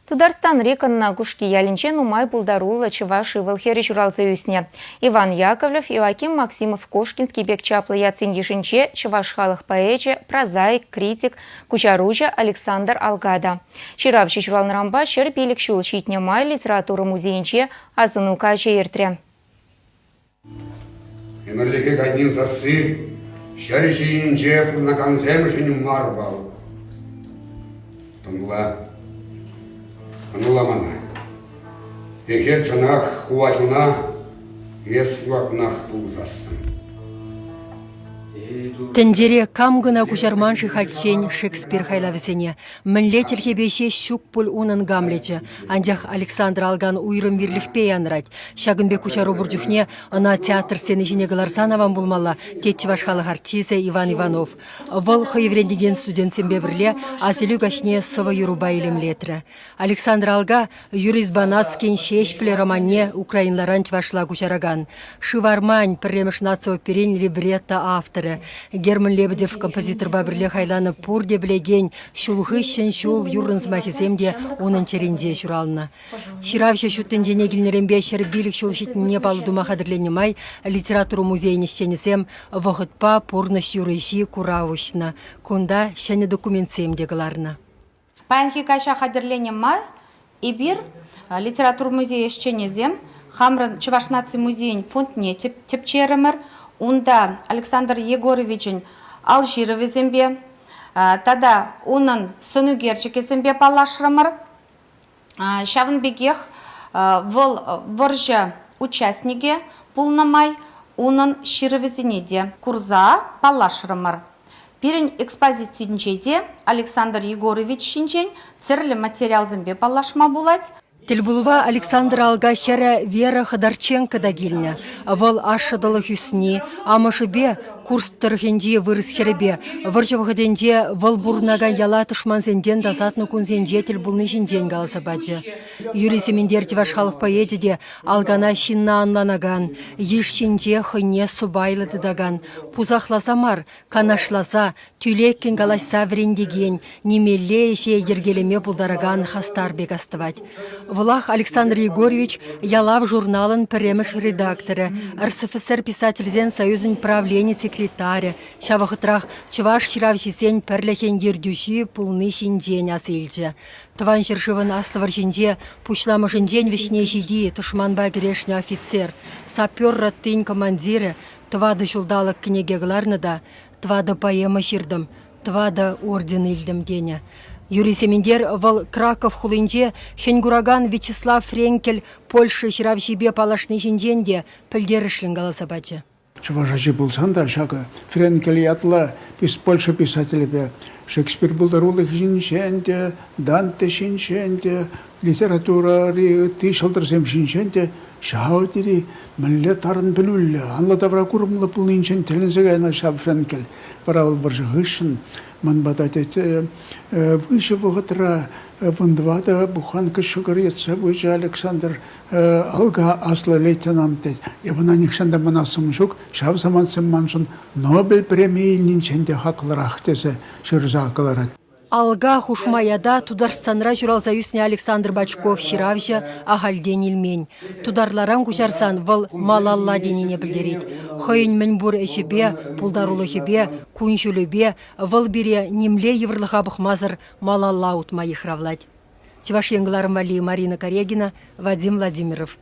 Тударстан реконна гушки ялинчен умай булдарула чываши вылхери журалза үсне. Иван Яковлев, Иоаким Максимов, Кошкинский бек чаплы яцин ешинче, чываш халық поэче, прозаик, критик, кучаружа Александр Алгада. Чиравши журалнырамба шер билік шул шитне май литература музейінче азынука жейіртре. Емірлігі кайнин сасы, шер жейінче пұрнаканзем жинім марвал. Ануламана. Ехет чанах хуачуна, ес юакнах тузасын. Тендере камгына кучарманши хатчень Шекспир хайлавесене. Мінлетелхе беше щук пуль унын гамлече. Андях Александр Алган уйрым вирлихпе янрать. Шагынбе кучару бурдюхне, она театр сенежине Галарсанован булмала, тетчі вашхалық артизе Иван Иванов. Вол хайврендеген студентсембе бірле, азелю гашне сова юруба илемлетре. Александр Алга юрис банацкен шешпле романне украинларанч вашла кучараган. Шивармань премеш нацио перень либретта авторы. Герман Лебедев композитор бабірле хайланы пурде білеген шулғышын шул юрын смахиземде оның теренде журалына. Ширавша шуттенде негілнеренбе шер билік шул шитіне балудума қадырленемай литературу музейіне шенесем вғытпа порныш юрыжи куравышна. Кунда шәне документсемде ғыларына. Паянхи кайша қадырленемай ибир литературу музейі шенезем хамрын Чувашнаци музейін фондне тепчерімір. Унда Александр Егоровичin Алжировезембе, тада унын сынугерчикезембе палашрымыр. Шавынбегех вол воржа участниге пулнамай унын шировезенеде курза палашрымыр. Пирен экспозициинчеде Александр Егорович шинчен церлі материал зембе палашма булать. Тельбулува Александр Алга хера Вера Ходорченко дагильня. Вол ашадалы хүсни, амашыбе курс тырхенде вырыс херебе. Варжавыгаденде вол бурнаган яла тышманзенден дазатны кунзенде тельбулны жинден галаса баджы. Юрий Семендерти ваш халық поэдеде алгана шинна анланаган. Еш шинде хыне субайлы даган. Пузахлазамар, канашлаза, тюлеккен галаса врендеген. Немелле еше ергелеме булдараган хастар бегастывать. Влах Александр Егорович ялав журналын премеш редакторы, РСФСР писательзен союзын правление секретаря, шавахытрах чываш ширавшисен перлехен ердюши пулны шинден асылчы. Тван шершывын аслывар жинде пушламы жинден вишне жиди тушманба грешне офицер, сапер раттын командиры, твады жулдалық кнегегларны да, твады поэма ширдым, твады орден илдім дене. Юрий Семендер вал Краков хулынде Хенгураган Вячеслав Френкель Польша ширавшибе палашны жинденде пілдерішлін галаса бачы. Чувашачы болсан да шағы Френкель ятла Польша писателебе Шекспир булдарулы жинченде, Данте шинченде, литература тышылдырсем шинченде шаудири мілі тарын білулі. Анла давра курымлы пулнинчен тілінсігайна шав Френкель варавыл варжығышын. Ман бататет выше вогатра вандвада буханка шугарец выше Александр Алга асла лейтенант. Я бана никшанда манасым жук шав замансым маншын Нобель премии нинченде хакларахтезе шырзакаларат. Алга хушмаяда тударстанра журалза юсне Александр Бачков ширавжа ахальден илмень. Тударларан кучарсан вал малалла деніне білдерет. Хойын мен бур эшебе, пулдарулыхебе, кунжулебе, вал бире немле еврлыха бұхмазыр малалла утма ехравлать. Чеваш енгіларым вали Марина Корегина, Вадим Владимиров.